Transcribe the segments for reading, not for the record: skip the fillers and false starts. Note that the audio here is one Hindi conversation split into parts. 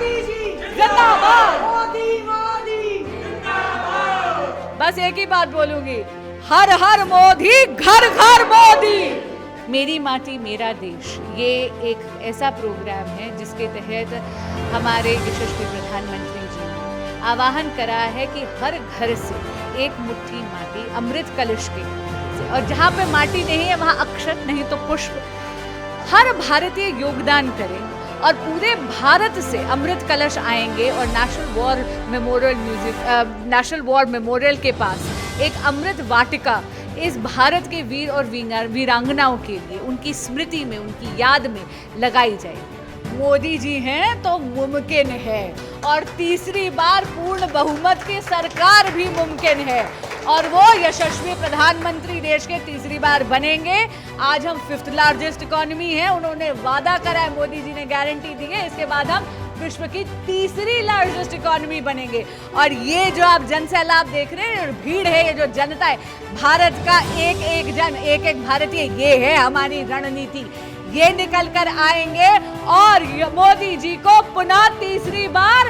मोदी जी जिंदाबाद, मोदी मोदी। बस एक ही बात बोलूंगी, हर हर मोदी, घर घर मोदी। मेरी माटी मेरा देश, ये एक ऐसा प्रोग्राम है जिसके तहत हमारे यशस्वी प्रधानमंत्री जी ने आह्वान करा है कि हर घर से एक मुट्ठी माटी अमृत कलश के से, और जहाँ पे माटी नहीं है वहाँ अक्षत नहीं तो पुष्प, हर भारतीय योगदान करे और पूरे भारत से अमृत कलश आएंगे और नेशनल वॉर मेमोरियल के पास एक अमृत वाटिका इस भारत के वीर और वीरांगनाओं के लिए उनकी स्मृति में, उनकी याद में लगाई जाएगी। मोदी जी हैं तो मुमकिन है, और तीसरी बार पूर्ण बहुमत की सरकार भी मुमकिन है, और वो यशस्वी प्रधानमंत्री देश के तीसरी बार बनेंगे। आज हम 5th लार्जेस्ट इकोनॉमी है, उन्होंने वादा करा है, मोदी जी ने गारंटी दी है, इसके बाद हम विश्व की तीसरी लार्जेस्ट इकोनॉमी बनेंगे। और ये जो आप जन सैलाब देख रहे हैं, भीड़ है, ये जो जनता है, भारत का एक एक जन, एक एक भारतीय, ये है हमारी रणनीति। ये निकल कर आएंगे और मोदी जी को पुनः तीसरी बार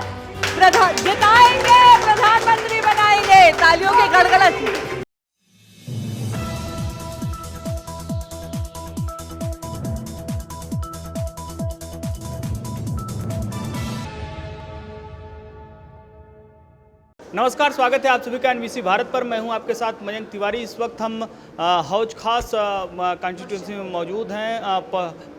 जिताएंगे, प्रधानमंत्री बनाएंगे। तालियों की गड़गड़ाहट। नमस्कार, स्वागत है आप सभी का एनबीसी भारत पर। मैं हूं आपके साथ मयंक तिवारी। इस वक्त हम हौज खास कॉन्स्टिट्यूंसी में मौजूद हैं,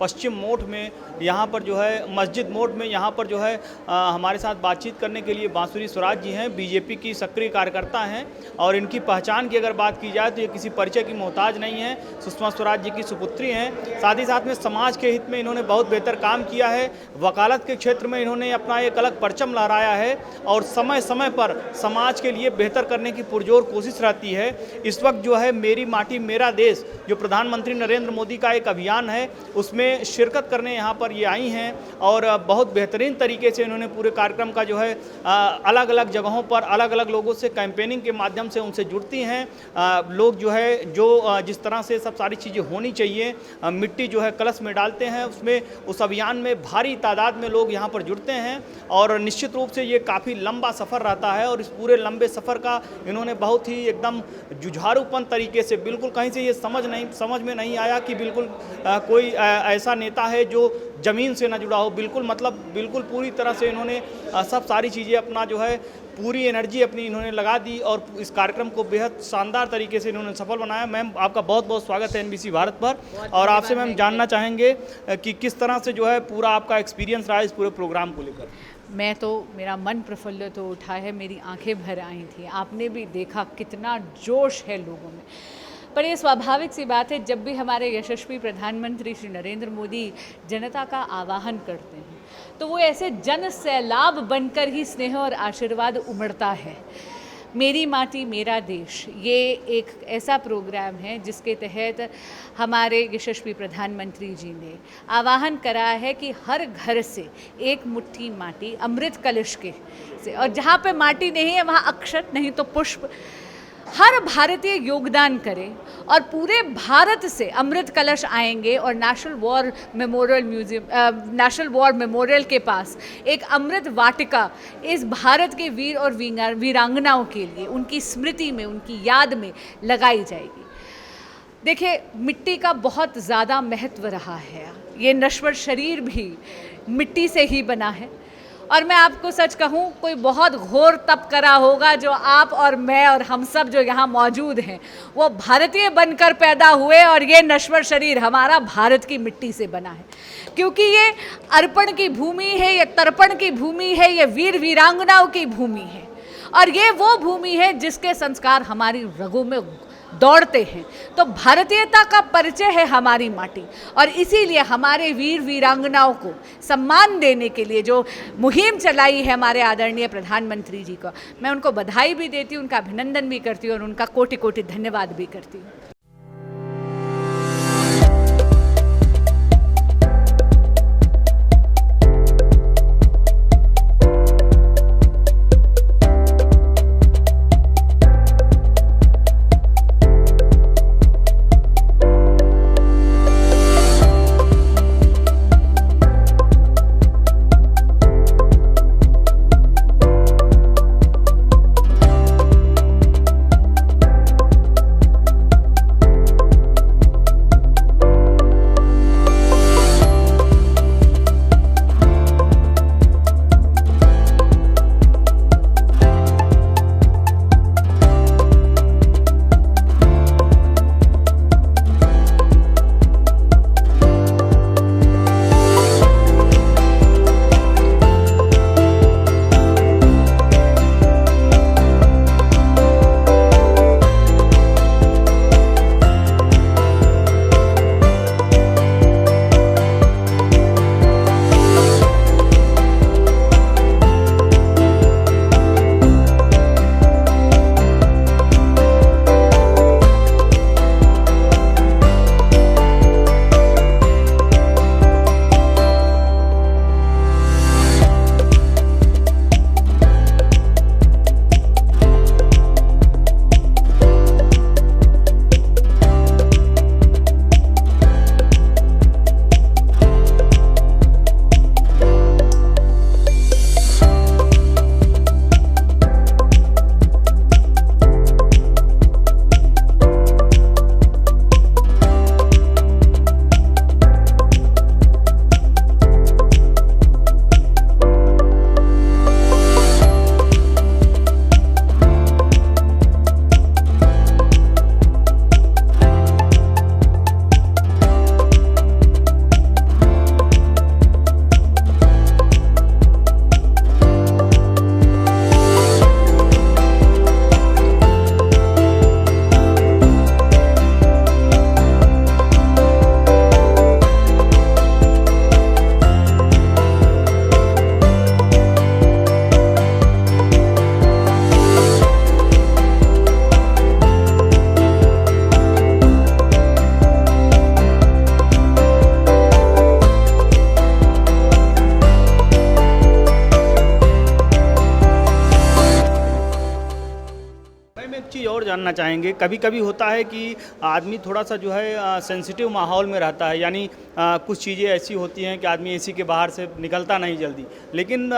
पश्चिम मोड़ में। यहाँ पर जो है मस्जिद मोड़ में, यहाँ पर जो है हमारे साथ बातचीत करने के लिए बांसुरी स्वराज जी हैं, बीजेपी की सक्रिय कार्यकर्ता हैं, और इनकी पहचान की अगर बात की जाए तो ये किसी परिचय की मोहताज नहीं है। सुषमा स्वराज जी की सुपुत्री हैं। साथ ही साथ में समाज के हित में इन्होंने बहुत बेहतर काम किया है। वकालत के क्षेत्र में इन्होंने अपना एक अलग परचम लहराया है, और समय समय पर समाज के लिए बेहतर करने की पुरजोर कोशिश रहती है। इस वक्त जो है मेरी माटी मेरा देश, जो प्रधानमंत्री नरेंद्र मोदी का एक अभियान है, उसमें शिरकत करने यहाँ पर ये आई हैं, और बहुत बेहतरीन तरीके से इन्होंने पूरे कार्यक्रम का जो है अलग अलग जगहों पर अलग अलग लोगों से कैंपेनिंग के माध्यम से उनसे जुड़ती हैं। लोग जो है जिस तरह से सब सारी चीज़ें होनी चाहिए, मिट्टी जो है कलश में डालते हैं, उसमें उस अभियान में भारी तादाद में लोग यहाँ पर जुड़ते हैं, और निश्चित रूप से ये काफ़ी लंबा सफ़र रहता है। और इस पूरे लंबे सफ़र का इन्होंने बहुत ही एकदम जुझारूपन तरीके से, बिल्कुल कहीं से ये समझ में नहीं आया कि बिल्कुल कोई ऐसा नेता है जो ज़मीन से ना जुड़ा हो। बिल्कुल पूरी तरह से इन्होंने सब सारी चीज़ें अपना जो है पूरी एनर्जी अपनी इन्होंने लगा दी, और इस कार्यक्रम को बेहद शानदार तरीके से इन्होंने सफल बनाया। मैम, आपका बहुत बहुत स्वागत है एनबीसी भारत पर। और आपसे मैम जानना चाहेंगे कि किस तरह से जो है पूरा आपका एक्सपीरियंस रहा इस पूरे प्रोग्राम को लेकर। मेरा मन प्रफुल्लित हो उठा है, मेरी आंखें भर आई थी। आपने भी देखा कितना जोश है लोगों में। पर ये स्वाभाविक सी बात है, जब भी हमारे यशस्वी प्रधानमंत्री श्री नरेंद्र मोदी जनता का आह्वान करते हैं तो वो ऐसे जन सैलाब बनकर ही स्नेह और आशीर्वाद उमड़ता है। मेरी माटी मेरा देश, ये एक ऐसा प्रोग्राम है जिसके तहत हमारे यशस्वी प्रधानमंत्री जी ने आह्वान करा है कि हर घर से एक मुट्ठी माटी अमृत कलश के से, और जहाँ पे माटी नहीं है वहाँ अक्षत नहीं तो पुष्प, हर भारतीय योगदान करे और पूरे भारत से अमृत कलश आएंगे और नेशनल वॉर मेमोरियल के पास एक अमृत वाटिका इस भारत के वीर और वीरांगनाओं के लिए उनकी स्मृति में, उनकी याद में लगाई जाएगी। देखिए, मिट्टी का बहुत ज़्यादा महत्व रहा है। ये नश्वर शरीर भी मिट्टी से ही बना है, और मैं आपको सच कहूँ, कोई बहुत घोर तप करा होगा जो आप और मैं और हम सब जो यहाँ मौजूद हैं वो भारतीय बनकर पैदा हुए, और ये नश्वर शरीर हमारा भारत की मिट्टी से बना है, क्योंकि ये अर्पण की भूमि है, ये तर्पण की भूमि है, ये वीर वीरांगनाओं की भूमि है, और ये वो भूमि है जिसके संस्कार हमारी रगों में दौड़ते हैं। तो भारतीयता का परिचय है हमारी माटी, और इसीलिए हमारे वीर वीरांगनाओं को सम्मान देने के लिए जो मुहिम चलाई है हमारे आदरणीय प्रधानमंत्री जी को, मैं उनको बधाई भी देती हूँ, उनका अभिनंदन भी करती हूँ, और उनका कोटि कोटि धन्यवाद भी करती हूँ। जानना चाहेंगे, कभी कभी होता है कि आदमी थोड़ा सा जो है सेंसिटिव माहौल में रहता है, यानी कुछ चीज़ें ऐसी होती हैं कि आदमी एसी के बाहर से निकलता नहीं जल्दी, लेकिन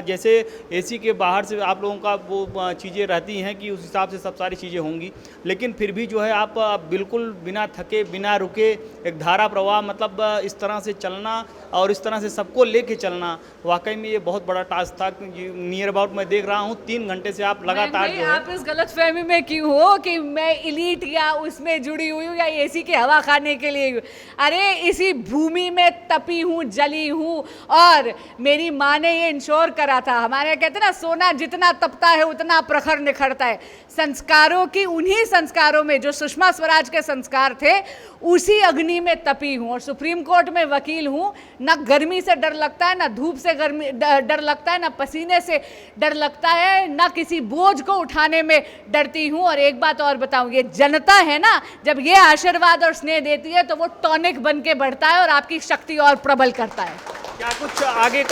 जैसे एसी के बाहर से आप लोगों का वो चीज़ें रहती हैं कि उस हिसाब से सब सारी चीज़ें होंगी, लेकिन फिर भी जो है आप बिल्कुल बिना थके बिना रुके एक धारा प्रवाह मतलब इस तरह से चलना और इस तरह से सबको लेके चलना, वाकई में ये बहुत बड़ा टास्क था। नियर अबाउट मैं देख रहा हूँ 3 घंटे से आप लगातार जो है आप इस गलतफहमी में क्यों हो कि मैं इलीट या उसमें जुड़ी हुई हूँ या एसी की हवा खाने के लिए हूँ। अरे इसी भूमि में तपी हूँ, जली हूँ, और मेरी माँ ने ये इंश्योर करा था। हमारे यहाँ कहते हैं ना, सोना जितना तपता है उतना प्रखर निखरता है। संस्कारों की उन्हीं संस्कारों में जो सुषमा स्वराज के संस्कार थे, उसी अग्नि में तपी हूँ और सुप्रीम कोर्ट में वकील हूँ। ना गर्मी से डर लगता है, ना धूप से डर लगता है, ना पसीने से डर लगता है, ना किसी बोझ को उठाने में डरती हूँ। और एक बात और बताऊँ, ये जनता है ना, जब ये आशीर्वाद और स्नेह देती है तो वो टॉनिक बन के बढ़ता है और आपकी शक्ति और प्रबल करता है। क्या कुछ आगे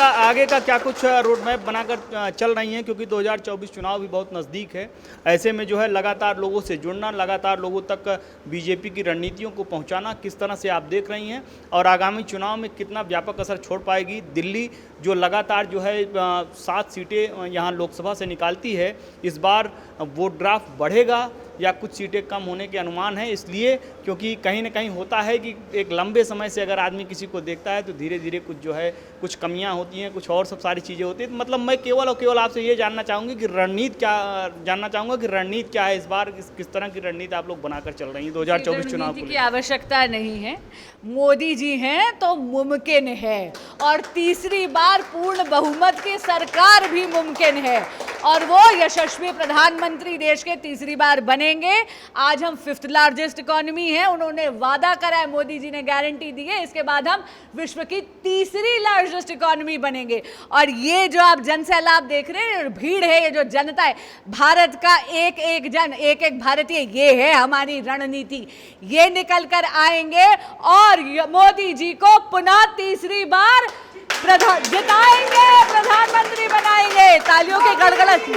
का क्या कुछ रोड मैप बनाकर चल रही हैं, क्योंकि 2024 चुनाव भी बहुत नज़दीक है, ऐसे में जो है लगातार लोगों से जुड़ना, लगातार लोगों तक बीजेपी की रणनीतियों को पहुंचाना, किस तरह से आप देख रही हैं और आगामी चुनाव में कितना व्यापक असर छोड़ पाएगी? दिल्ली जो लगातार जो है 7 सीटें यहाँ लोकसभा से निकालती है, इस बार वोट ड्राफ्ट बढ़ेगा या कुछ सीटें कम होने के अनुमान है? इसलिए क्योंकि कहीं ना कहीं होता है कि एक लंबे समय से अगर आदमी किसी को देखता है तो धीरे धीरे कुछ जो है कुछ कमियां होती हैं, कुछ और सब सारी चीज़ें होती हैं। मतलब मैं केवल और केवल आपसे ये जानना चाहूँगी कि रणनीति क्या है इस बार, किस तरह की रणनीति आप लोग बनाकर चल रही हैं 2024 चुनाव की आवश्यकता नहीं है। मोदी जी हैं तो मुमकिन है, और तीसरी बार पूर्ण बहुमत की सरकार भी मुमकिन है, और वो यशस्वी प्रधानमंत्री देश के तीसरी बार बनेंगे। आज हम 5th लार्जेस्ट इकोनॉमी है, उन्होंने वादा करा है, मोदी जी ने गारंटी दी है, इसके बाद हम विश्व की तीसरी लार्जेस्ट इकोनॉमी बनेंगे। और ये जो आप जन सैलाब देख रहे हैं, भीड़ है, ये जो जनता है, भारत का एक एक जन, एक एक भारतीय, ये है हमारी रणनीति। ये निकल कर आएंगे और मोदी जी को पुनः तीसरी बार जिताएंगे, प्रधानमंत्री बनाएंगे। तालियों के गड़गड़ाहट।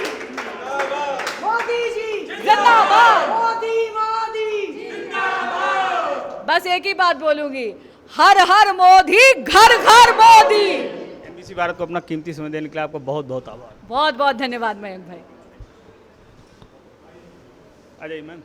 मोदी जी जिंदाबाद, मोदी मोदी जिंदाबाद। बस एक ही बात बोलूंगी, हर हर मोदी, घर घर मोदी। एनबीसी भारत को अपना कीमती समय देने के लिए आपका बहुत बहुत आभार। बहुत बहुत धन्यवाद मयंक भाई। अजय मैम।